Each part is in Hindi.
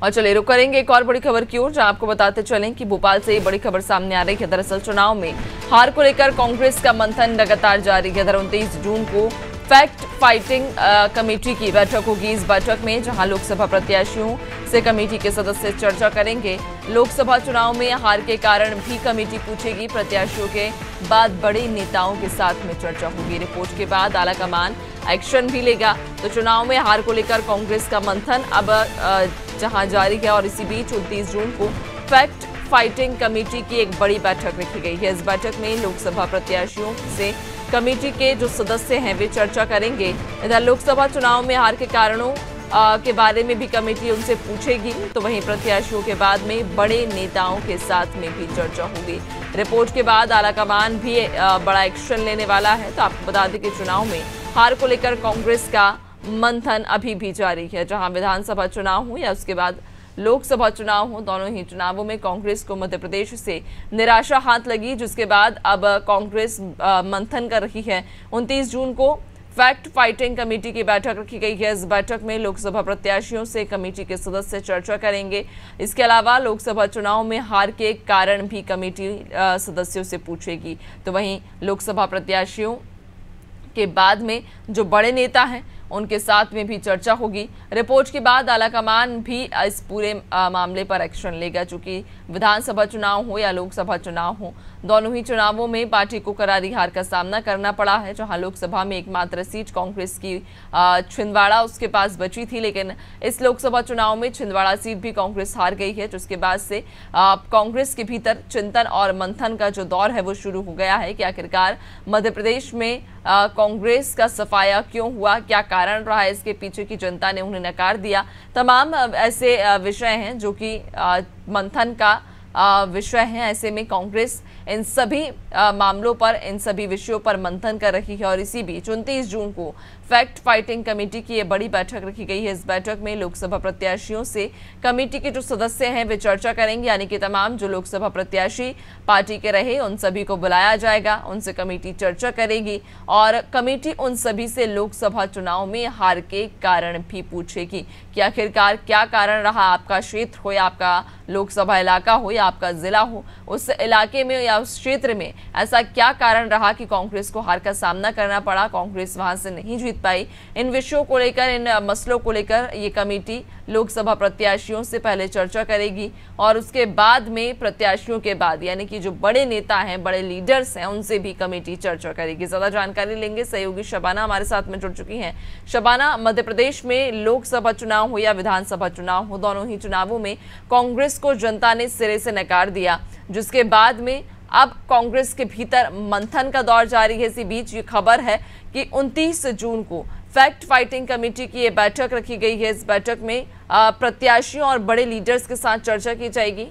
और चलिए रुक करेंगे एक और बड़ी खबर की ओर, जहां आपको बताते चलें कि भोपाल से बड़ी खबर सामने आ रही है। दरअसल चुनाव में हार को लेकर कांग्रेस का मंथन लगातार जारी है। 29 जून को फैक्ट फाइटिंग कमेटी की बैठक होगी। इस बैठक में जहां लोकसभा प्रत्याशियों से कमेटी के सदस्य चर्चा करेंगे। लोकसभा चुनाव में हार के कारण भी कमेटी पूछेगी। प्रत्याशियों के बाद बड़े नेताओं के साथ में चर्चा होगी। रिपोर्ट के बाद आलाकमान एक्शन भी लेगा। तो चुनाव में हार को लेकर कांग्रेस का मंथन अब जहां जारी है और इसी बीच 29 जून को फैक्ट फाइटिंग कमेटी की एक बड़ी बैठक रखी गई है। इस बैठक में लोकसभा प्रत्याशियों से कमेटी के जो सदस्य हैं वे चर्चा करेंगे। इधर लोकसभा चुनाव में हार के कारणों के बारे में भी कमेटी उनसे पूछेगी। तो वहीं प्रत्याशियों के बाद में बड़े नेताओं के साथ में भी चर्चा होगी। रिपोर्ट के बाद आलाकमान भी बड़ा एक्शन लेने वाला है। तो आपको बता दें कि चुनाव में हार को लेकर कांग्रेस का मंथन अभी भी जारी है। जहां विधानसभा चुनाव हो या उसके बाद लोकसभा चुनाव हो, दोनों ही चुनावों में कांग्रेस को मध्य प्रदेश से निराशा हाथ लगी, जिसके बाद अब कांग्रेस मंथन कर रही है। 29 जून को फैक्ट फाइटिंग कमेटी की बैठक रखी गई है। इस बैठक में लोकसभा प्रत्याशियों से कमेटी के सदस्य चर्चा करेंगे। इसके अलावा लोकसभा चुनाव में हार के कारण भी कमेटी सदस्यों से पूछेगी। तो वहीं लोकसभा प्रत्याशियों के बाद में जो बड़े नेता हैं उनके साथ में भी चर्चा होगी। रिपोर्ट के बाद आलाकमान भी इस पूरे मामले पर एक्शन लेगा। चूंकि विधानसभा चुनाव हो या लोकसभा चुनाव हो, दोनों ही चुनावों में पार्टी को करारी हार का सामना करना पड़ा है। जहां लोकसभा में एकमात्र सीट कांग्रेस की छिंदवाड़ा उसके पास बची थी, लेकिन इस लोकसभा चुनाव में छिंदवाड़ा सीट भी कांग्रेस हार गई है। जिसके बाद से कांग्रेस के भीतर चिंतन और मंथन का जो दौर है वो शुरू हो गया है कि आखिरकार मध्य प्रदेश में कांग्रेस का सफाया क्यों हुआ, क्या कारण रहा है, इसके पीछे की जनता ने उन्हें नकार दिया। तमाम ऐसे विषय हैं जो कि मंथन का विषय है। ऐसे में कांग्रेस इन सभी मामलों पर, इन सभी विषयों पर मंथन कर रही है। और इसी बीच 29 जून को फैक्ट फाइटिंग कमेटी की ये बड़ी बैठक रखी गई है। इस बैठक में लोकसभा प्रत्याशियों से कमेटी के जो सदस्य हैं वे चर्चा करेंगे। यानी कि तमाम जो लोकसभा प्रत्याशी पार्टी के रहे उन सभी को बुलाया जाएगा, उनसे कमेटी चर्चा करेगी और कमेटी उन सभी से लोकसभा चुनाव में हार के कारण भी पूछेगी कि आखिरकार क्या कारण रहा। आपका क्षेत्र हो या आपका लोकसभा इलाका हो या आपका जिला हो, उस इलाके में या उस क्षेत्र में ऐसा क्या कारण रहा कि कांग्रेस को हार का सामना करना पड़ा, कांग्रेस वहां से नहीं जीत पाई। इन विषयों को लेकर, इन मसलों को लेकर ये कमेटी लोकसभा प्रत्याशियों से पहले चर्चा करेगी और उसके बाद में प्रत्याशियों के बाद यानी कि जो बड़े नेता हैं, बड़े लीडर्स हैं, उनसे भी कमेटी चर्चा करेगी। ज्यादा जानकारी लेंगे, सहयोगी शबाना हमारे साथ में जुड़ चुकी हैं। शबाना, मध्य प्रदेश में लोकसभा चुनाव हो या विधानसभा चुनाव हो, दोनों ही चुनावों में कांग्रेस को जनता ने सिरे से नकार दिया, जिसके बाद में अब कांग्रेस के भीतर मंथन का दौर जारी है। इसी बीच ये खबर है कि 29 जून को फैक्ट फाइटिंग कमेटी की ये बैठक रखी गई है। इस बैठक में प्रत्याशियों और बड़े लीडर्स के साथ चर्चा की जाएगी।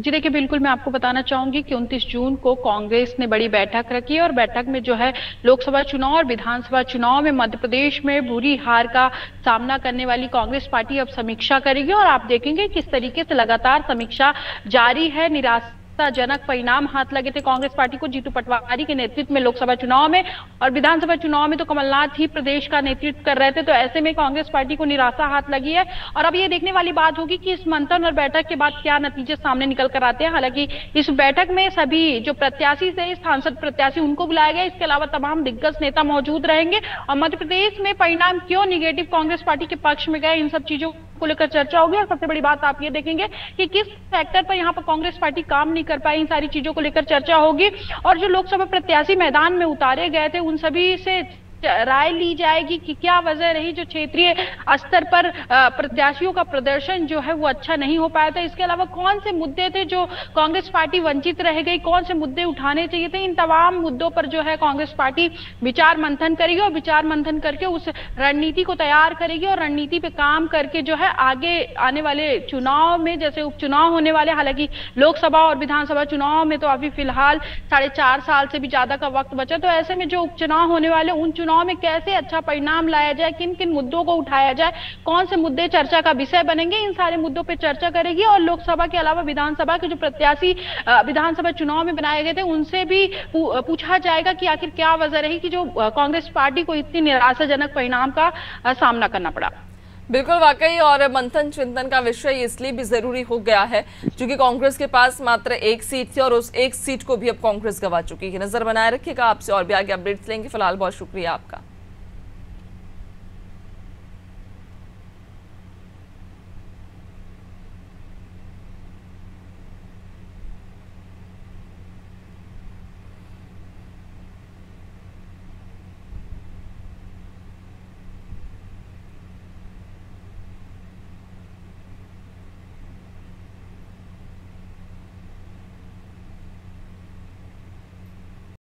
जी देखिए, बिल्कुल मैं आपको बताना चाहूंगी कि 29 जून को कांग्रेस ने बड़ी बैठक रखी है और बैठक में जो है लोकसभा चुनाव और विधानसभा चुनाव में मध्य प्रदेश में बुरी हार का सामना करने वाली कांग्रेस पार्टी अब समीक्षा करेगी और आप देखेंगे किस तरीके से लगातार समीक्षा जारी है। निराशाजनक परिणाम हाथ लगे थे कांग्रेस पार्टी को जीतू पटवारी के नेतृत्व में लोकसभा चुनाव में, और विधानसभा चुनाव में तो कमलनाथ ही प्रदेश का नेतृत्व कर रहे थे। तो ऐसे में कांग्रेस पार्टी को निराशा हाथ लगी है और अब ये देखने वाली बात होगी कि इस मंथन और बैठक के बाद क्या नतीजे सामने निकल कर आते हैं। हालांकि इस बैठक में सभी जो प्रत्याशी थे, सांसद प्रत्याशी, उनको बुलाया गया। इसके अलावा तमाम दिग्गज नेता मौजूद रहेंगे और मध्य प्रदेश में परिणाम क्यों निगेटिव कांग्रेस पार्टी के पक्ष में गए, इन सब चीजों को लेकर चर्चा होगी। और सबसे बड़ी बात आप ये देखेंगे कि किस फैक्टर पर यहाँ पर कांग्रेस पार्टी काम नहीं कर पाई, इन सारी चीजों को लेकर चर्चा होगी। और जो लोकसभा प्रत्याशी मैदान में उतारे गए थे उन सभी से राय ली जाएगी कि क्या वजह रही जो क्षेत्रीय स्तर पर प्रत्याशियों का प्रदर्शन जो है वो अच्छा नहीं हो पाया था। इसके अलावा कौन से मुद्दे थे जो कांग्रेस पार्टी वंचित रह गई, कौन से मुद्दे उठाने चाहिए थे, इन तमाम मुद्दों पर जो है कांग्रेस पार्टी विचार मंथन करेगी और विचार मंथन करके उस रणनीति को तैयार करेगी और रणनीति पे काम करके जो है आगे आने वाले चुनाव में, जैसे उपचुनाव होने वाले, हालांकि लोकसभा और विधानसभा चुनाव में तो अभी फिलहाल 4.5 साल से भी ज्यादा का वक्त बचा, तो ऐसे में जो उपचुनाव होने वाले उन चुनाव में कैसे अच्छा परिणाम लाया जाए, किन किन मुद्दों को उठाया जाए, कौन से मुद्दे चर्चा का विषय बनेंगे, इन सारे मुद्दों पे चर्चा करेगी। और लोकसभा के अलावा विधानसभा के जो प्रत्याशी विधानसभा चुनाव में बनाए गए थे उनसे भी पूछा जाएगा कि आखिर क्या वजह रही कि जो कांग्रेस पार्टी को इतनी निराशाजनक परिणाम का सामना करना पड़ा। बिल्कुल वाकई, और मंथन चिंतन का विषय इसलिए भी जरूरी हो गया है क्योंकि कांग्रेस के पास मात्र एक सीट थी और उस एक सीट को भी अब कांग्रेस गंवा चुकी है। नजर बनाए रखिएगा, आपसे और भी आगे अपडेट्स लेंगे। फिलहाल बहुत शुक्रिया आपका।